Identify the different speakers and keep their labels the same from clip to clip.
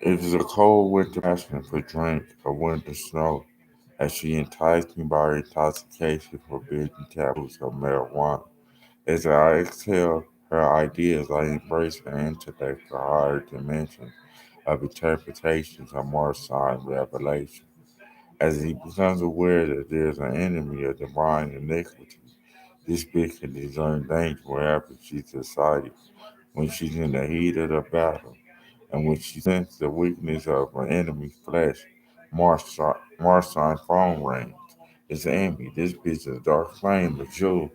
Speaker 1: It was a cold winter passion for drink of winter snow, as she enticed me by her intoxication, forbidden taboos of marijuana. As I exhale her ideas, I embrace her intellect for higher dimensions of interpretations of more sign revelation. As he becomes aware that there is an enemy of divine iniquity, this bitch can discern danger wherever she's decided. When she's in the heat of the battle, and when she senses the weakness of an enemy's flesh, Marsan phone rings. It's Amy. This bitch is a dark flame, but you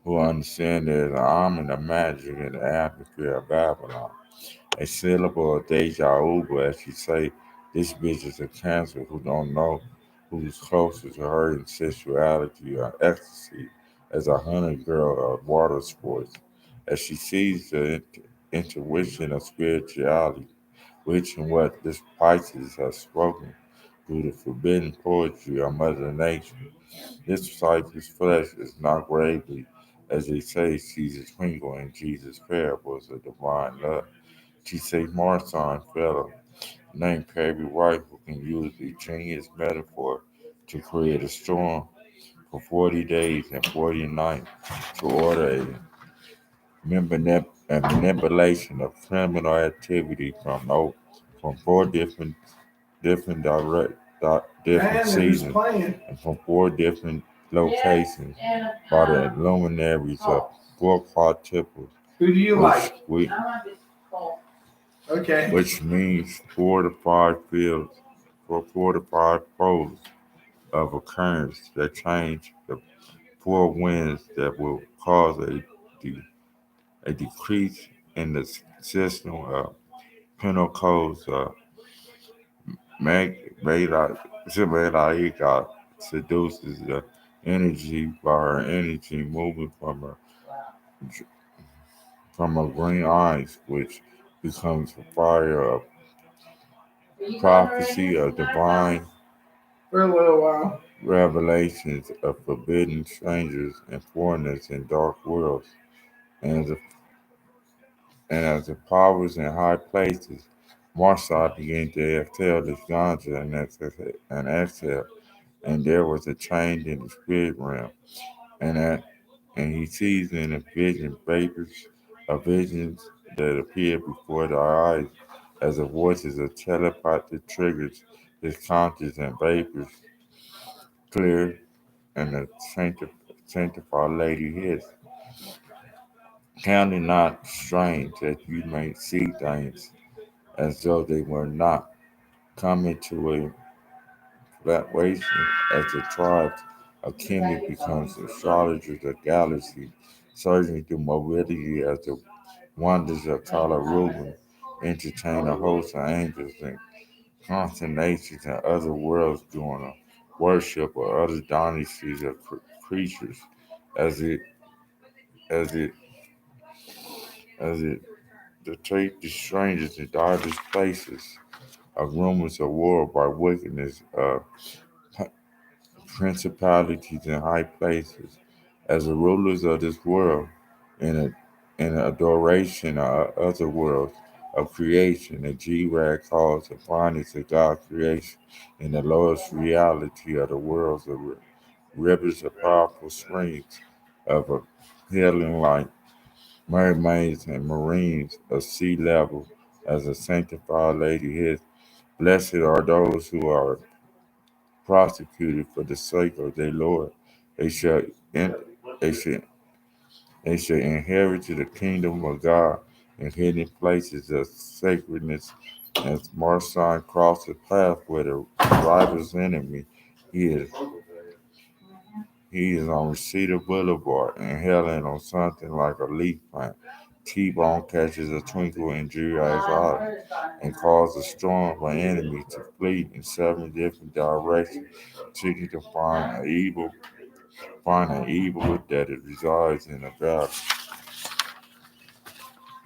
Speaker 1: who understand there's an armament of magic in the atmosphere of Babylon. A syllable of deja vu, as she say, this bitch is a cancer who don't know who's closer to her in sensuality or ecstasy as a hunted girl of water sports. As she sees the intuition of spirituality, which and what this Pisces has spoken through the forbidden poetry of Mother Nature. This disciple's flesh is not gravely, as they say, sees a twinkle in Jesus' parables of divine love. She says Marsan fellow named Perry White who can use the genius metaphor to create a storm for 40 days and 40 nights to order a manipulation of criminal activity from four different different seasons and from four different locations by the luminaries of four quadruples. Who do you like? Okay. Which means 4 to 5 fields for 4 to 5 poles of occurrence that change the four winds that will cause a decrease in the system of Pentacles Mag Zimbabwe seduces the energy by her energy moving from her green eyes, which becomes a fire of prophecy of divine for a little while. Revelations of forbidden strangers and foreigners in dark worlds, and as the powers in high places, Marsai began to exhale this ganja and exhale, and there was a change in the spirit realm, and that and he sees in a vision vapors of visions that appear before their eyes as the voices of telepathic triggers his conscious and vapors clear and the sanctified lady his. Count it not strange that you may see things as though they were not, coming to a fluctuation as the tribes of Kemet becomes astrologers of galaxies, surging through mobility as the wonders of Kala Reuben entertain a host of angels and constellations and other worlds doing a worship of other dynasties of creatures as it as it as it to take the strangers to diverse places of rumors of war by wickedness of principalities in high places as the rulers of this world in in adoration of other worlds of creation. The G-Rag calls the finest of God's creation in the lowest reality of the worlds of rivers of powerful springs of a healing light, mermaids and marines of sea level as a sanctified lady his. Blessed are those who are prosecuted for the sake of their Lord. They shall, in, they shall, they shall inherit the kingdom of God in hidden places of sacredness. As Marsan crossed the path where the rival's enemy is, he is on Cedar Boulevard, inhaling on something like a leaf plant. T-Bone catches a twinkle in G.I.'s eye and causes a storm of an enemy to flee in 7 different directions, seeking to find an evil that it resides in the valley.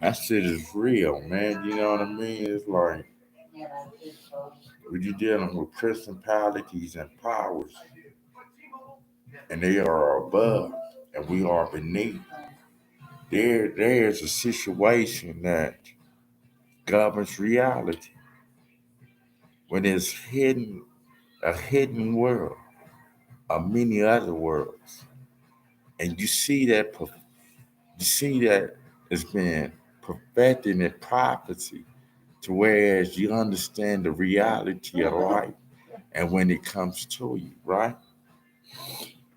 Speaker 1: That shit is real, man. You know what I mean? It's like when you're dealing with principalities and powers, and they are above, and we are beneath. there's a situation that governs reality when there's a hidden world of many other worlds, and you see that it's been perfected in prophecy to whereas you understand the reality of life and when it comes to you, right?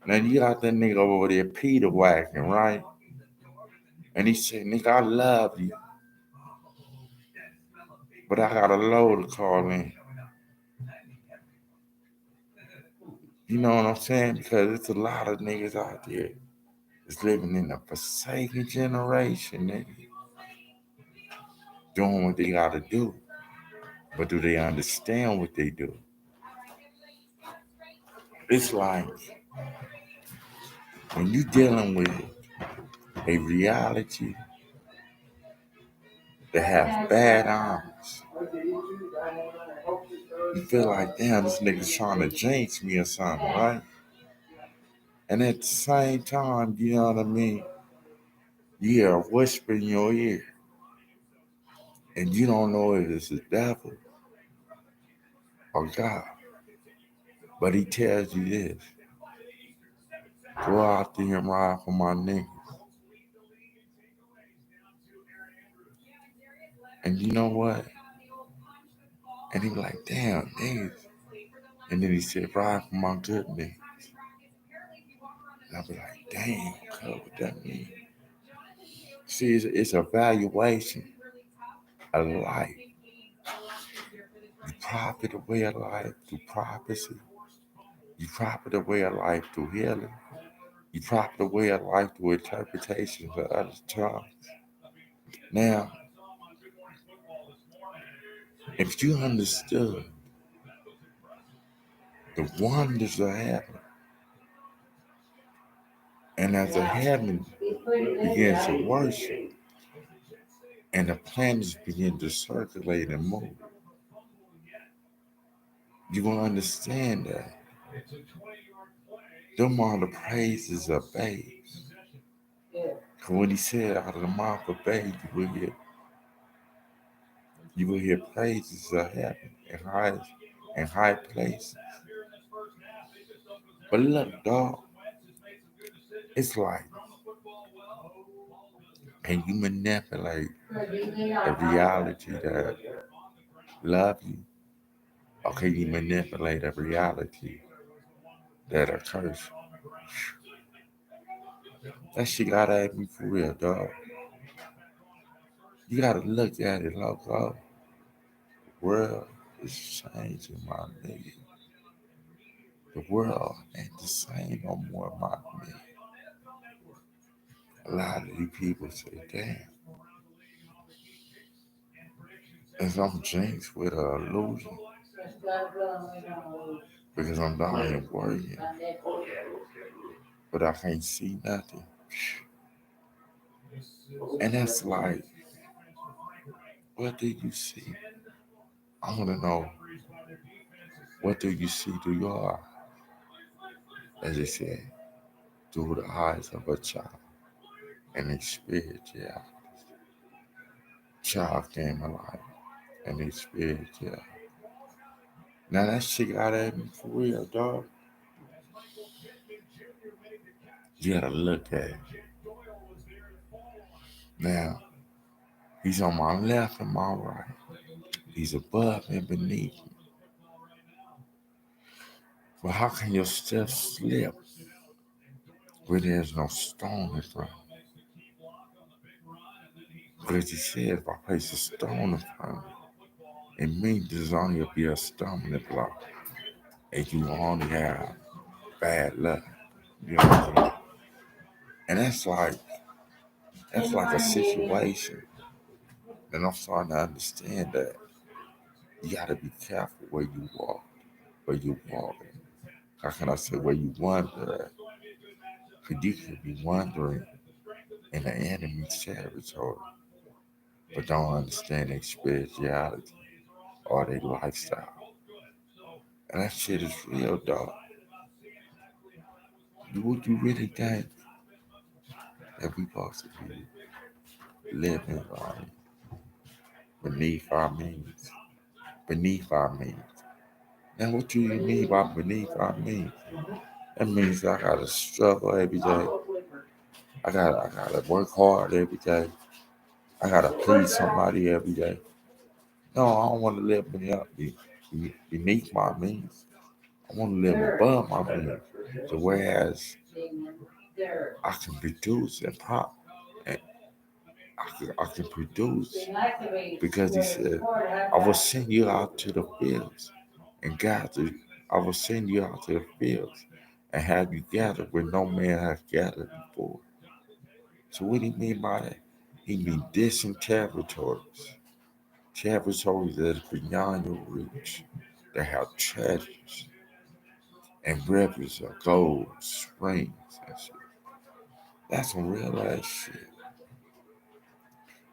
Speaker 1: Now you got that nigga over there, Peter whacking, right? And he said, nigga, I love you, but I got a load to call in. You know what I'm saying? Because there's a lot of niggas out there that's living in a forsaken generation, nigga, doing what they gotta do. But do they understand what they do? It's like when you're dealing with a reality that has bad arms, you feel like, damn, this nigga's trying to jinx me or something, right? And at the same time, you know what I mean? You hear a whisper in your ear, and you don't know if it's the devil or God. But he tells you this: go out there and ride for my niggas. And you know what? And he be like, damn, niggas. And then he said, ride for my good niggas. And I be like, damn, cuz, what that mean? See, it's a valuation of life. You profit a way of life through prophecy. You profit a way of life through healing. You profit a way of life through interpretations of other tongues. Now, if you understood the wonders of heaven, and as the heaven begins to worship, and the planets begin to circulate and move, you're going to understand that them are the praises of babes. Because when he said out of the mouth of babes, you will hear praises of heaven and high places. But look, dog, it's like, can you manipulate a reality that love you? Or can you manipulate a reality that a curse? That shit gotta have me for real, dog. You gotta look at it, loco. The world is changing, my nigga. The world ain't the same no more, my nigga. A lot of these people say, damn, as I'm jinxed with an illusion because I'm down here working, but I can't see nothing. And that's like, what do you see? I want to know, what do you see through your eyes? As they said, through the eyes of a child and a spirit, yeah. Child came alive and a spirit, yeah. Now that shit gotta have me for real, dog. You gotta look at it. Now, he's on my left and my right. He's above and beneath me. But how can your steps slip where there's no stone in front? Because he said, if I place a stone in front of it means there's only be a stumbling block. And you only have bad luck. You know what I'm saying? And that's like a situation. And I'm starting to understand that you gotta be careful where you walk, where you walking. How can I say where you wander at? Because you could be wandering in the enemy's territory, but don't understand their spirituality or their lifestyle. And that shit is real, dog. Would you really think that we supposed to be living like beneath our means. Beneath our means. And what do you mean by beneath our means? That means I gotta struggle every day. I gotta work hard every day. I gotta please somebody every day. No, I don't want to live beneath my means. I want to live above my means. So whereas I can produce and pop, and I can produce because he said, I will send you out to the fields and gather. I will send you out to the fields and have you gather where no man has gathered before. So what do you mean by that? He mean distant territories. Territories that is beyond your reach. They have treasures and rivers of gold, springs and shit. That's some real ass shit.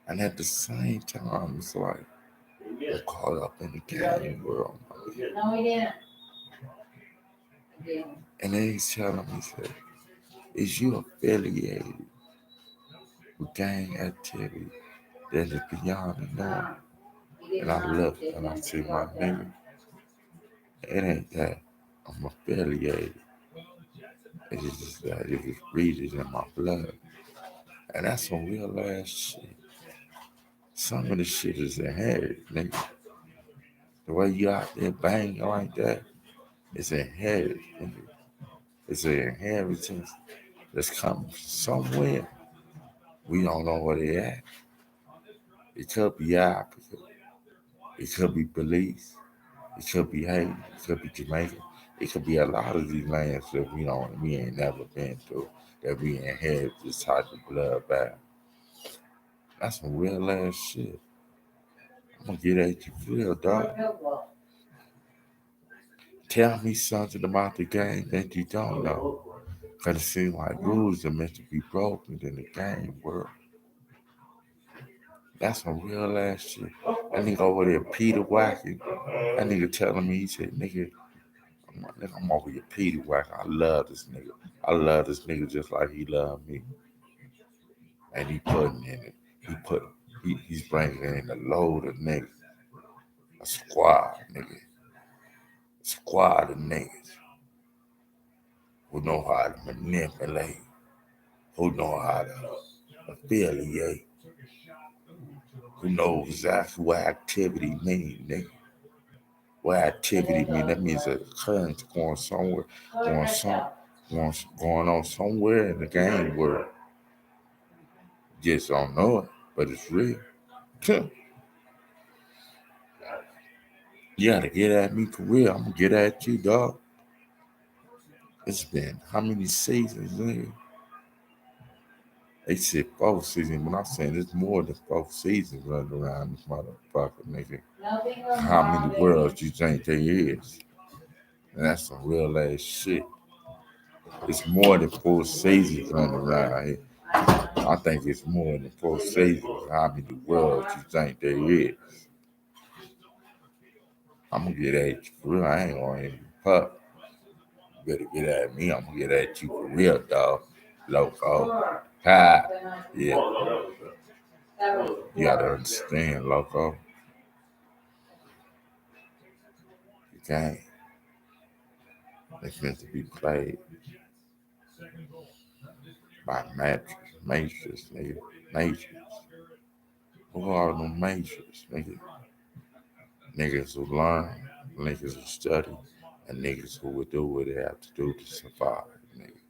Speaker 1: And at the same time, it's like we're caught up in the gang world. And then he's telling me, he said, is you affiliated with gang activity that is beyond the norm? And I look and I see my nigga, it ain't that I'm affiliated. It's just that it just breathes in my blood. And that's some real ass shit. Some of the shit is inherited, nigga. The way you out there banging like that, it's inherited, nigga. It's an inheritance that's coming from somewhere. We don't know where they at. It could be Africa. It could be Belize. It could be Haiti. It could be Jamaica. It could be a lot of these lands that we ain't never been to, that we inherit this type of blood back. That's some real ass shit. I'm gonna get at you for real, dog. Tell me something about the game that you don't know. Cause it seems like rules are meant to be broken in the game world. That's some real ass shit. That nigga over there, Peter Wacky. That nigga telling me, he said, nigga, I'm over here, Peter Wacky. I love this nigga. I love this nigga just like he love me. And he putting in it. He's bringing in a load of niggas. A squad, nigga. A squad of niggas who know how to manipulate, who know how to affiliate, who know exactly what activity mean, nigga. What activity mean? That means a occurrence going somewhere, going some, going on somewhere in the game world. You just don't know it, but it's real. You gotta get at me for real. I'm gonna get at you, dog. It's been how many seasons, nigga? They said 4 seasons, but I'm saying it's more than 4 seasons running around this motherfucker, nigga. How many worlds you think there is? And that's some real ass shit. It's more than 4 seasons running around here. I think it's more than 4 seasons. How many worlds you think there is? I'm gonna get at you for real. I ain't gonna even pup. You better get at me. I'm gonna get at you for real, dog. Loco. Ha. Yeah. You gotta understand, loco. The game is meant to be played by majors, nigga. Majors. Who are them majors, nigga? Niggas who learn, niggas who study, and niggas who will do what they have to do to survive, nigga.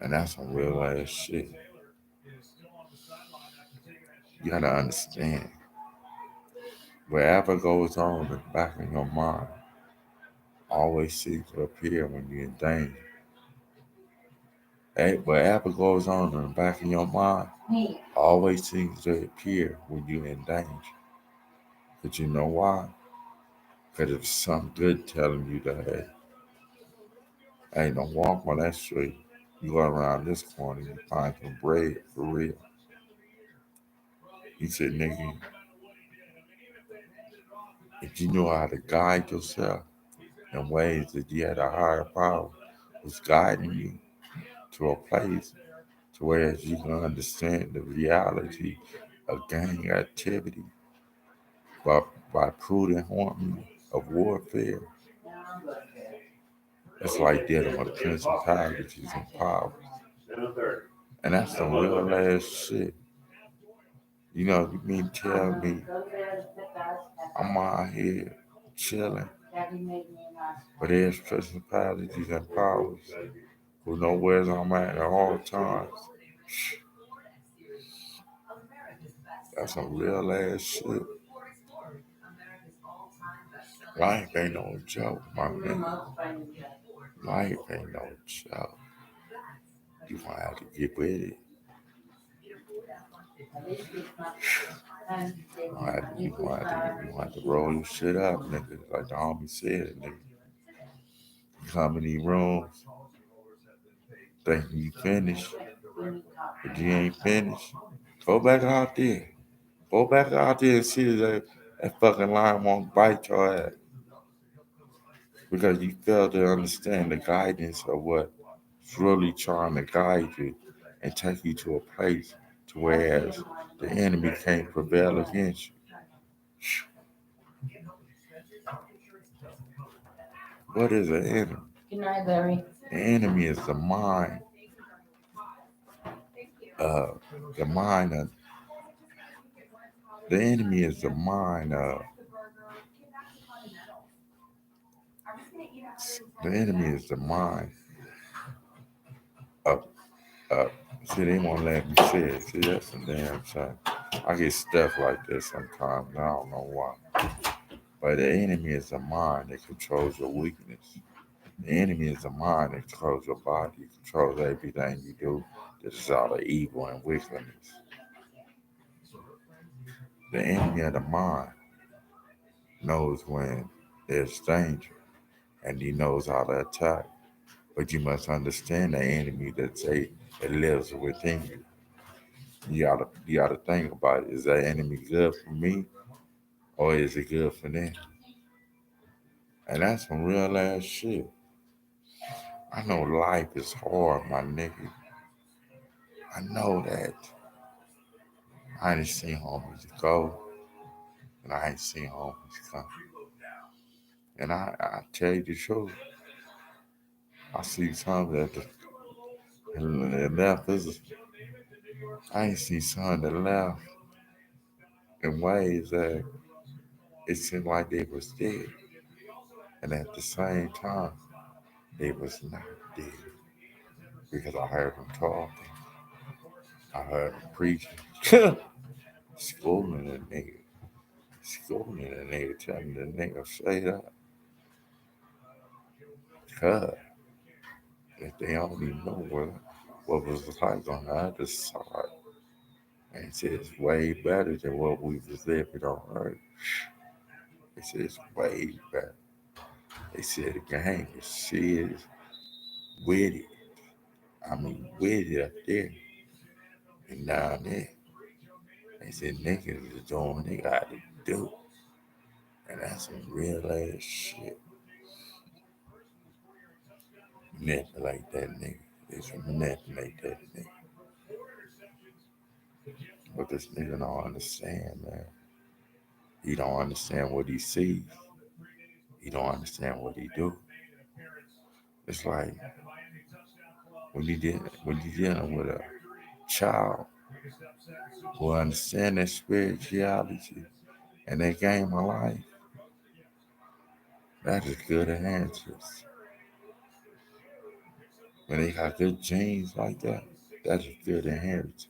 Speaker 1: And that's some real ass shit. You gotta understand. Whatever goes on in the back of your mind always seems to appear when you're in danger. Hey, whatever goes on in the back of your mind always seems to appear when you're in danger. But you know why? Because it's some good telling you that, hey, don't walk on that street. You go around this corner, you find some bread for real. He said, nigga, if you know how to guide yourself in ways that you had a higher power was guiding you to a place, to where you can understand the reality of gang activity by, by prudent harmony of warfare. It's like dealing with principalities and powers. And that's some real ass shit. You mean tell me I'm out here chilling, but there's principalities and powers who know where I'm at all times. That's some real ass shit. Life ain't no joke, my man. Life ain't no joke. You gonna have to get with it. You gonna have to roll your shit up, nigga. Like the homie said, nigga. You come in these rooms thinking you finished, but you ain't finished. Go back out there. Go back out there and see that fucking line won't bite your ass because you fail to understand the guidance of what's really trying to guide you and take you to a place to whereas the enemy can't prevail against you. What is an enemy? Good night, Larry. The enemy is the mind. Uh, the mind of the enemy is the mind of the enemy is the mind of see they won't let me say it. See that's some damn shame. I get stuff like this sometimes and I don't know why. But the enemy is the mind that controls your weakness. The enemy is the mind that controls your body, controls everything you do that is out of evil and wickedness. The enemy of the mind knows when there's danger and he knows how to attack. But you must understand the enemy that lives within you. You gotta think about it. Is that enemy good for me or is it good for them? And that's some real ass shit. I know life is hard, my nigga. I know that. I ain't seen homies go and I ain't seen homies come. And I tell you the truth. I see some that the left is I ain't see some that left in ways that it seemed like they was dead. And at the same time, they was not dead. Because I heard them talking. I heard them preaching. Schooling the nigga. Schooling the nigga, telling the nigga straight up. Cause if they only know what was like on the other side. And it said it's way better than what we was living on earth. They said it's way better. They said the game is serious with it. I mean with it up there and down there. They said niggas is doing what they got to do. And that's some real ass shit. Manipulate that nigga. They should manipulate that nigga. But this nigga don't understand, man. He don't understand what he sees. He don't understand what he do. It's like when you dealing with a child who understand that spirituality and that game of life, that is good answers. When they got good genes like that, that's a good inheritance.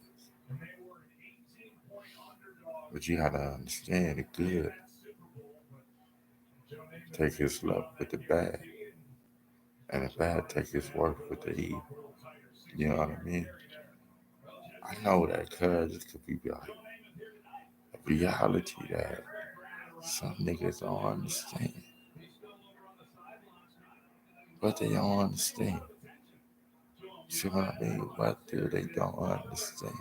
Speaker 1: But you gotta understand the good. Take his love with the bad. And the bad take his work with the evil. You know what I mean? I know that cuz it could be like a reality that some niggas don't understand. But they don't understand. See what I mean? What do they don't understand?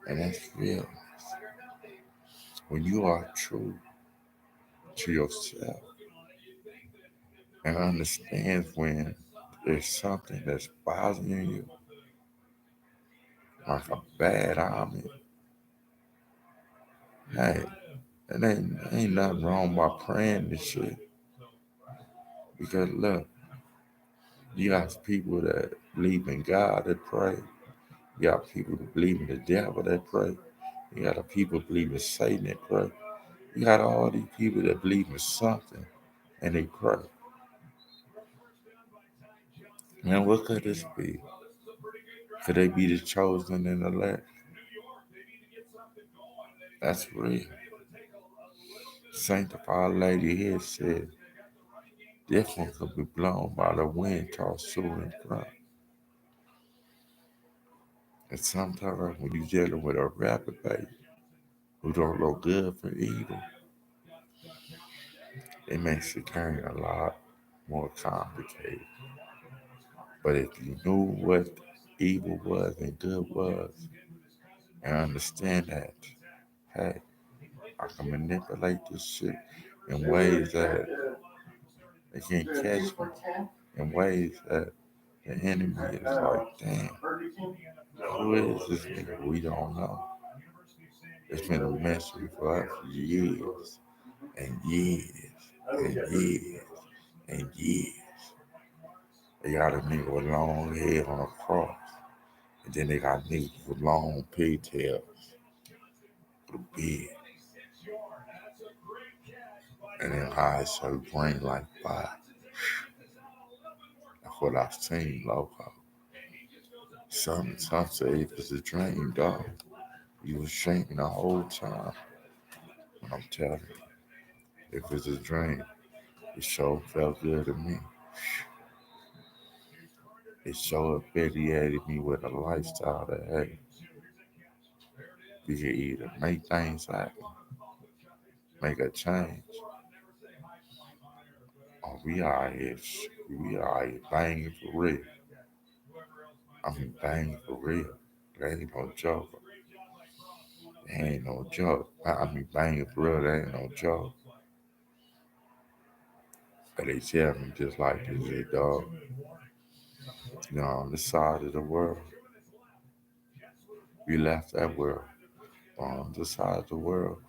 Speaker 1: And that's real. When you are true to yourself and understand when there's something that's bothering you, like a bad army. Hey, it ain't nothing wrong by praying this shit. Because look, you got people that believe in God that pray. You got people that believe in the devil that pray. You got the people that believe in Satan that pray. You got all these people that believe in something and they pray. Man, what could this be? Could they be the chosen and elect? That's real. Sanctified lady here said, this one could be blown by the wind tossed to and from. And sometimes when you're dealing with a rapid baby who don't know good from evil, it makes the game a lot more complicated. But if you knew what evil was and good was, and understand that, hey, I can manipulate this shit in ways that they can't catch me, in ways that the enemy is like, damn, who is this nigga? We don't know. It's been a mystery for us for years and years and years and years. They got a nigga with long hair on a cross. And then they got niggas with long pigtails with a beard. And their eyes so green like fire. That's what I've seen, loco. Some say it was a dream, dog. You was dreaming the whole time. And I'm telling you, if it's a dream, it sure felt good to me. It sure affiliated me with a lifestyle that, hey, we can either make things happen, make a change, or we are here banging for real. I mean, banging for real. That ain't no joke. That ain't no joke. I mean, banging for real, that ain't no joke. But they tell me just like this, hey, dog. You know, on this side of the world, we left that world. On this side of the world,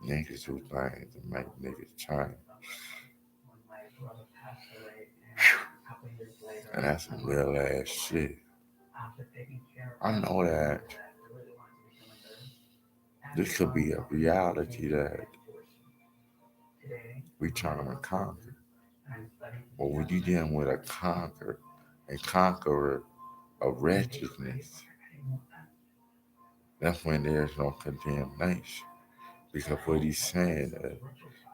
Speaker 1: niggas do things to make niggas change. And that's some real ass shit. I know that this could be a reality that we trying to conquer. But when you dealing with a conqueror of righteousness, that's when there's no condemnation. Because what he's saying is,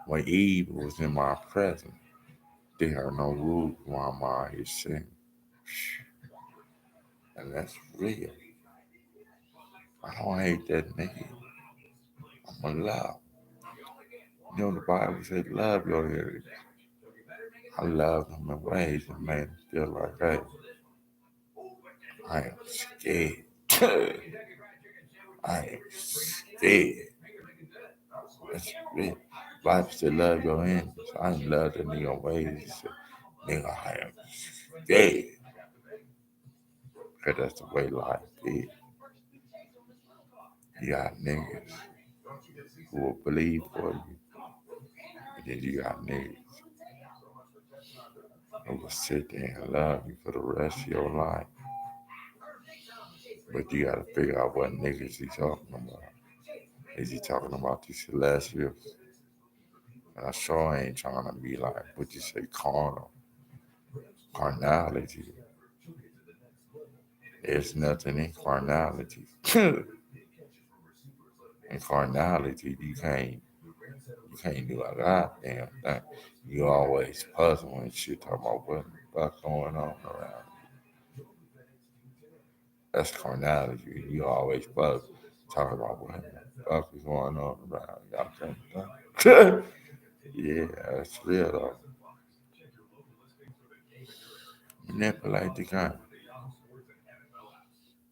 Speaker 1: when evil was in my presence, there are no rules while my is sin. And that's real. I don't hate that nigga. I'm a love. You know the Bible said love your enemies. I love them in ways that made them feel like, hey, I am scared. I am scared. That's real. Bible said love your enemies. I ain't love the nigga in ways that said, nigga, I am scared. Because that's the way life is. You got niggas who will believe for you. And then you got niggas who will sit there and love you for the rest of your life. But you gotta figure out what niggas he talking about. Is he talking about these celestials? And I sure ain't trying to be like, what you say, carnality. There's nothing in carnality. In carnality, you can't do a goddamn thing. You always puzzling and shit talking about what the fuck going on around. That's carnality. You always puzzle talking about what the fuck is going on around. Y'all can't think. Yeah, that's real though. Manipulate the game.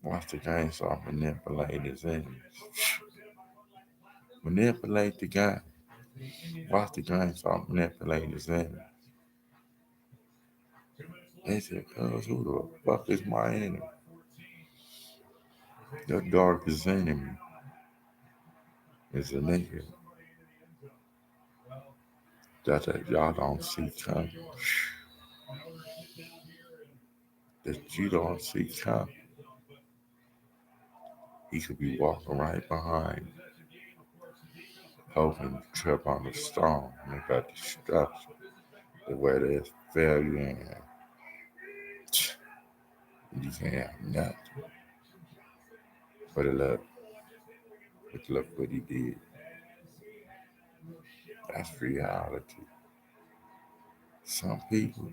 Speaker 1: Watch the game so I manipulate his enemies. Manipulate the game. Watch the game so I manipulate his enemies. They said, cuz who the fuck is my enemy? Your darkest enemy is a nigga that y'all don't see coming, that you don't see coming. He could be walking right behind, hoping you trip on the stone and they got destruction. The way there's failure and you can't have nothing. But look what he did. That's reality. Some people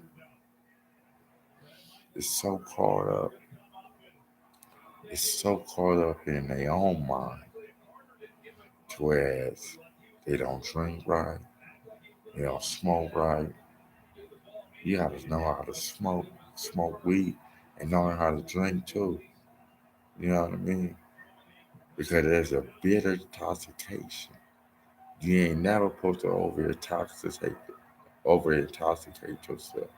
Speaker 1: is so caught up in their own mind, whereas they don't drink right, they don't smoke right. You gotta know how to smoke weed, and knowing how to drink too. You know what I mean? Because there's a bitter intoxication. You ain't never supposed to over intoxicate yourself.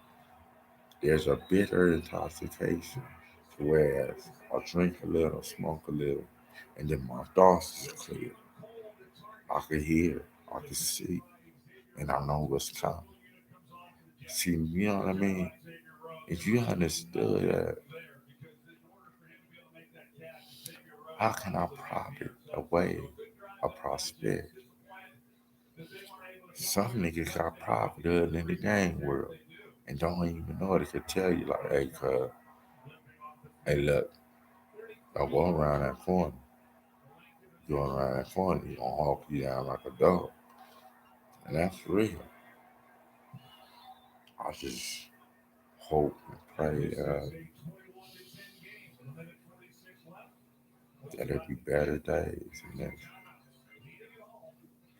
Speaker 1: There's a bitter intoxication, whereas I drink a little, smoke a little, and then my thoughts is clear. I can hear, I can see, and I know what's coming. See, you know what I mean? If you understood that, how can I profit away a prosperity? Some niggas got profit other in the game world and don't even know it. They could tell you like, hey, look, I go around that corner. Going around that corner, you gonna hawk you down like a dog. And that's real. I just hope and pray that there be better days. And that,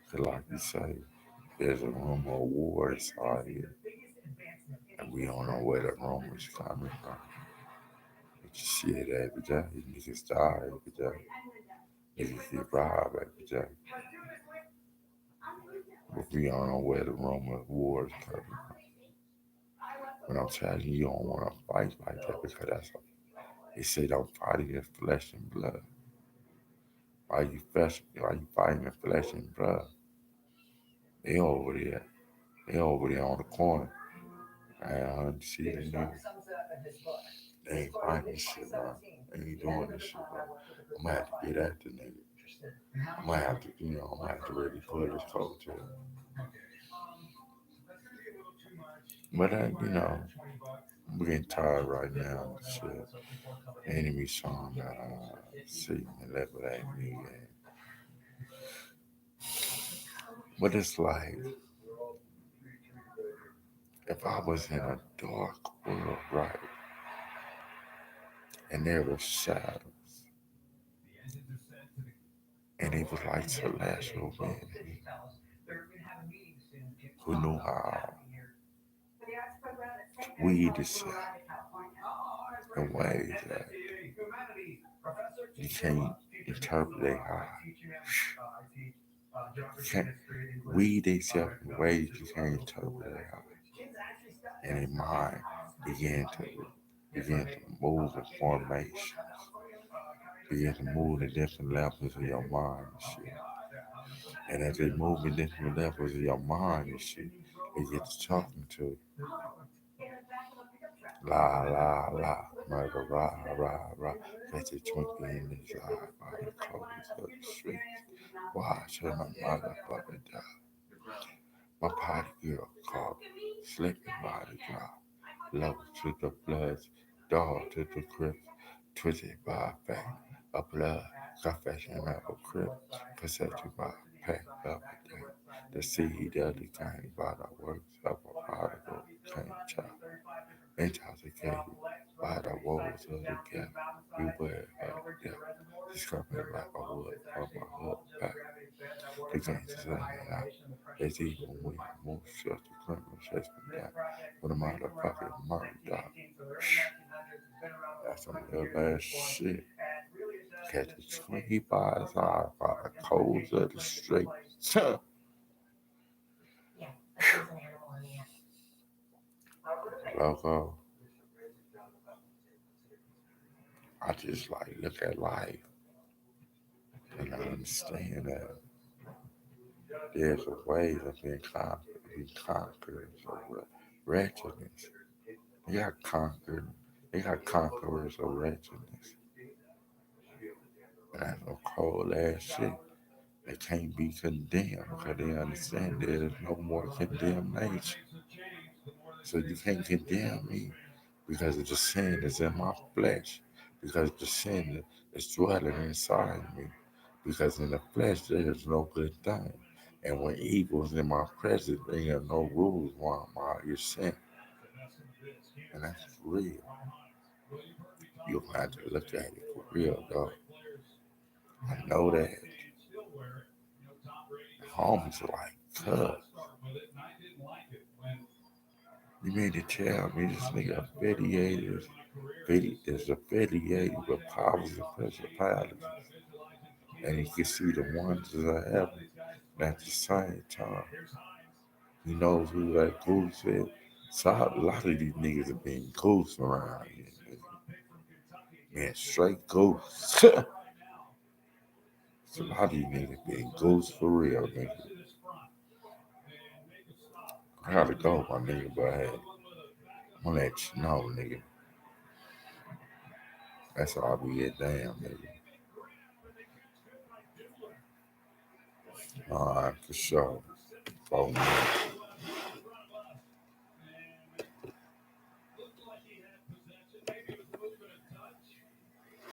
Speaker 1: 'cause like you say, there's a rumor of wars out here, and we don't know where the rumors coming from. But you see it every day. Niggas die every day. Niggas get robbed every day. But we don't know where the rumor of wars coming from. But I'm telling you, you don't want to fight like that because they say don't fight against flesh and blood. Why you fighting the flesh and blood? They over there. They over there on the corner. I see the news. They ain't fighting this shit, bro. They ain't doing this shit, bro. I'm gonna have to get at the nigga. I'm gonna have to, I'm gonna have to really pull this coattail. But I'm getting tired right now. Shit. Enemy song, see me level at me. But it's like, if I was in a dark world, right, and there was shadows, and it was like celestial beings who knew how we descend in ways that you can't interpret their You can't read themselves in ways you can't interpret their and their mind begin to move in formations, begin to move in different levels of your mind and shit. And as they move in different levels of your mind and shit, they get to talking to la la la, murder, rah rah rah. Get the twinkle in his eye by the clothes of the streets. Watch her motherfucker die. My party girl called, slipping by the drop. Love to the bloods, dog to the crips, twisted by a fact, a blood, confession of a crip, possessed by a pack of a day. The seed of the gang by the works of a prodigal king child, intoxicated by the woes of the gap. Beware of death, discovered like a wood from a hood back. The gangs is laying out. It's even when most of the criminals chase me down with a motherfucking murder dog. That's some real bad shit. Catch a 25 eye by the coals of the street. Loco, I just like look at life. And I understand that there's a way of being conquered, be conquerors of wretchedness. They got conquered, they got conquerors of wretchedness. And that's no cold ass shit. They can't be condemned because they understand there's no more condemnation. So you can't condemn me because of the sin that's in my flesh, because the sin is dwelling inside me. Because in the flesh there is no good thing. And when evil is in my presence, there are no rules why I'm out sin. And that's real. You'll have to look at it for real, though. I know that homies are like, cuz, you mean to tell me this nigga is affiliated with powers and principalities, and he can see the wonders of heaven. And at the same time, he knows who that goose is. So a lot of these niggas are being goose around here. Man, straight goose. So a lot of these niggas being goose for real, nigga. I gotta go, my nigga, but hey, I'm gonna let you know, nigga. That's all we get damn, nigga. Alright, for sure. 4 minutes.